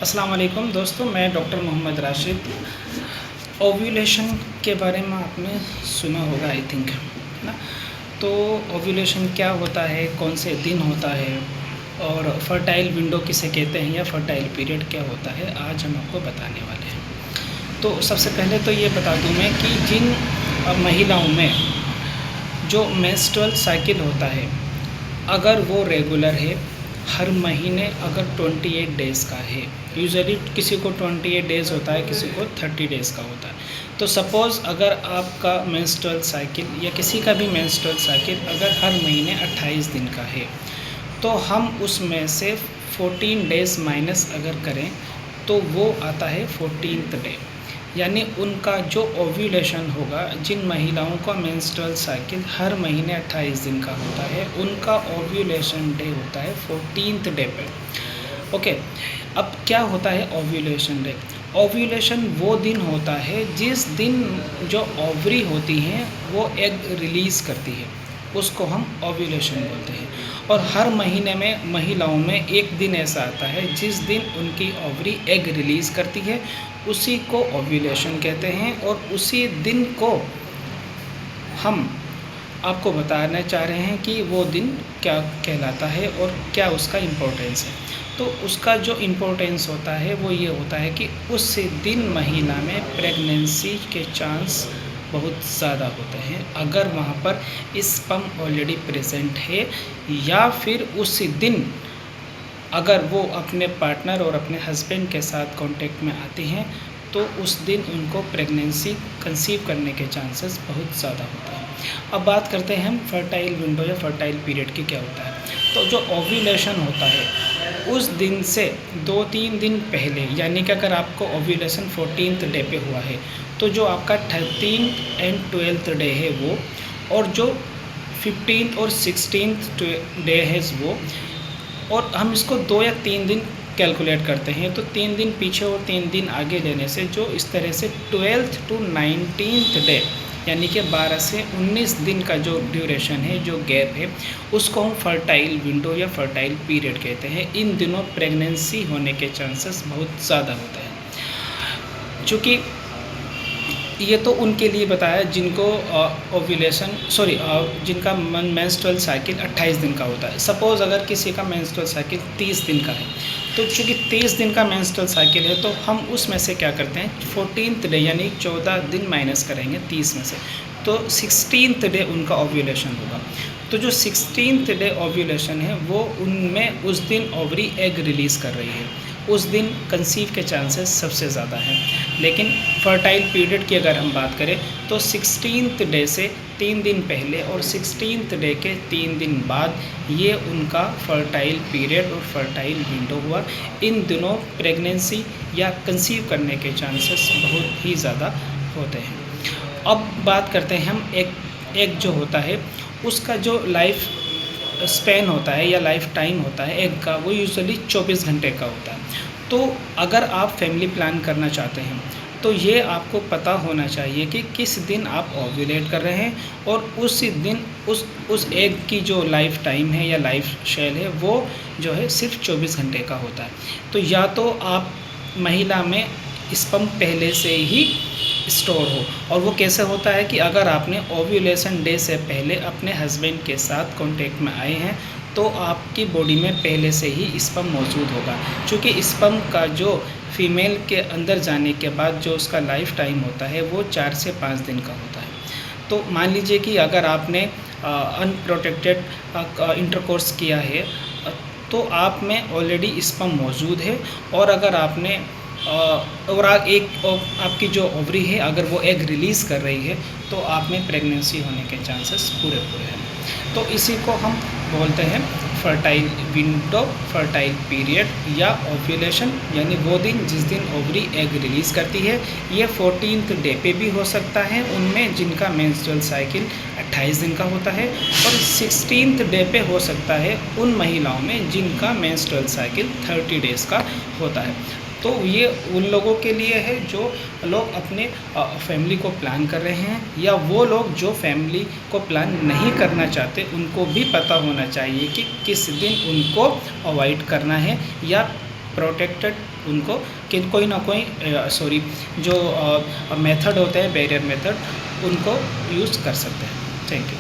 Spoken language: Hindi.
अस्सलाम वालेकुम दोस्तों, मैं डॉक्टर मोहम्मद राशिद। ओव्यूलेशन के बारे में आपने सुना होगा आई थिंक, है ना। तो ओव्यूलेशन क्या होता है, कौन से दिन होता है और फर्टाइल विंडो किसे कहते हैं या फर्टाइल पीरियड क्या होता है, आज हम आपको बताने वाले हैं। तो सबसे पहले तो ये बता दूं मैं कि जिन महिलाओं में जो मेंस्ट्रुअल साइकिल होता है, अगर वो रेगुलर है, हर महीने अगर 28 डेज़ का है, यूजुअली किसी को 28 डेज़ होता है, किसी को 30 डेज़ का होता है। तो सपोज़ अगर आपका मेंस्ट्रुअल साइकिल या किसी का भी मेंस्ट्रुअल साइकिल अगर हर महीने 28 दिन का है, तो हम उसमें से 14 डेज़ माइनस अगर करें तो वो आता है 14th डे। यानी उनका जो ओव्यूलेशन होगा, जिन महिलाओं का मेंस्ट्रुअल साइकिल हर महीने 28 दिन का होता है, उनका ओव्यूलेशन डे होता है 14th डे पे। ओके, अब क्या होता है ओव्यूलेशन डे? ओव्यूलेशन वो दिन होता है जिस दिन जो ओवरी होती हैं वो एग रिलीज़ करती है, उसको हम ओव्यूलेशन बोलते हैं। और हर महीने में महिलाओं में एक दिन ऐसा आता है जिस दिन उनकी ओवरी एग रिलीज़ करती है, उसी को ओव्यूलेशन कहते हैं। और उसी दिन को हम आपको बताना चाह रहे हैं कि वो दिन क्या कहलाता है और क्या उसका इम्पोर्टेंस है। तो उसका जो इम्पोर्टेंस होता है वो ये होता है कि उस दिन महिला में प्रेगनेंसी के चांस बहुत ज़्यादा होते हैं, अगर वहाँ पर स्पर्म ऑलरेडी प्रेजेंट है, या फिर उस दिन अगर वो अपने पार्टनर और अपने हस्बैंड के साथ कांटेक्ट में आती हैं, तो उस दिन उनको प्रेगनेंसी कंसीव करने के चांसेस बहुत ज़्यादा होते हैं। अब बात करते हैं हम फर्टाइल विंडो या फर्टाइल पीरियड की क्या होता है। तो जो ओव्यूलेशन होता है उस दिन से 2-3 दिन पहले, यानी कि अगर आपको ओव्यूलेशन 14th डे पे हुआ है, तो जो आपका 13th एंड 12th डे है वो, और जो 15th और 16th डे है वो, और हम इसको 2 या 3 दिन कैलकुलेट करते हैं, तो 3 दिन पीछे और 3 दिन आगे लेने से जो इस तरह से 12th to 19th डे, यानी कि 12 से 19 दिन का जो ड्यूरेशन है, जो गैप है, उसको हम फर्टाइल विंडो या फर्टाइल पीरियड कहते हैं। इन दिनों प्रेगनेंसी होने के चांसेस बहुत ज़्यादा होते हैं। चूँकि ये तो उनके लिए बताया जिनको ओव्यूलेशन जिनका मेंस्ट्रुअल साइकिल 28 दिन का होता है। सपोज़ अगर किसी का मेंस्ट्रुअल साइकिल 30 दिन का है, तो चूँकि 30 दिन का मेंस्ट्रुअल साइकिल है, तो हम उसमें से क्या करते हैं, 14th डे यानी 14 दिन माइनस करेंगे 30 में से, तो 16th डे उनका ओव्यूलेशन होगा। तो जो 16th डे ओव्यूलेशन है वो उनमें उस दिन ओवरी एग रिलीज़ कर रही है, उस दिन कंसीव के चांसेस सबसे ज़्यादा हैं। लेकिन फर्टाइल पीरियड की अगर हम बात करें तो 16th डे से 3 दिन पहले और 16th डे के 3 दिन बाद ये उनका फर्टाइल पीरियड और फर्टाइल विंडो हुआ। इन दिनों प्रेगनेंसी या कंसीव करने के चांसेस बहुत ही ज़्यादा होते हैं। अब बात करते हैं हम एक जो होता है उसका जो लाइफ स्पैन होता है या लाइफ टाइम होता है एग का, वो यूजुअली 24 घंटे का होता है। तो अगर आप फैमिली प्लान करना चाहते हैं तो ये आपको पता होना चाहिए कि किस दिन आप ओव्यूलेट कर रहे हैं, और उस दिन उस एग की जो लाइफ टाइम है या लाइफ शेल है वो जो है सिर्फ 24 घंटे का होता है। तो या तो आप महिला में स्पर्म पहले से ही स्टोर हो, और वो कैसे होता है कि अगर आपने ओव्यूलेशन डे से पहले अपने हस्बैंड के साथ कांटेक्ट में आए हैं, तो आपकी बॉडी में पहले से ही स्पर्म मौजूद होगा। क्योंकि स्पर्म का जो फीमेल के अंदर जाने के बाद जो उसका लाइफ टाइम होता है वो 4 से 5 दिन का होता है। तो मान लीजिए कि अगर आपने अनप्रोटेक्टेड इंटरकोर्स किया है, तो आप में ऑलरेडी स्पर्म मौजूद है, और अगर आपने और आपकी जो ओवरी है अगर वो एग रिलीज़ कर रही है, तो आप में प्रेगनेंसी होने के चांसेस पूरे हैं। तो इसी को हम बोलते हैं फर्टाइल विंडो, फर्टाइल पीरियड या ओव्यूलेशन, यानी वो दिन जिस दिन ओवरी एग रिलीज़ करती है। ये 14th डे पे भी हो सकता है उनमें जिनका मेंस्ट्रुअल साइकिल 28 दिन का होता है, और 16th डे पे हो सकता है उन महिलाओं में जिनका मेंस्ट्रुअल साइकिल 30 डेज़ का होता है। तो ये उन लोगों के लिए है जो लोग अपने फैमिली को प्लान कर रहे हैं, या वो लोग जो फैमिली को प्लान नहीं करना चाहते, उनको भी पता होना चाहिए कि किस दिन उनको अवॉइड करना है, या प्रोटेक्टेड उनको कि कोई ना कोई जो मेथड होते हैं बैरियर मेथड उनको यूज़ कर सकते हैं। Thank you.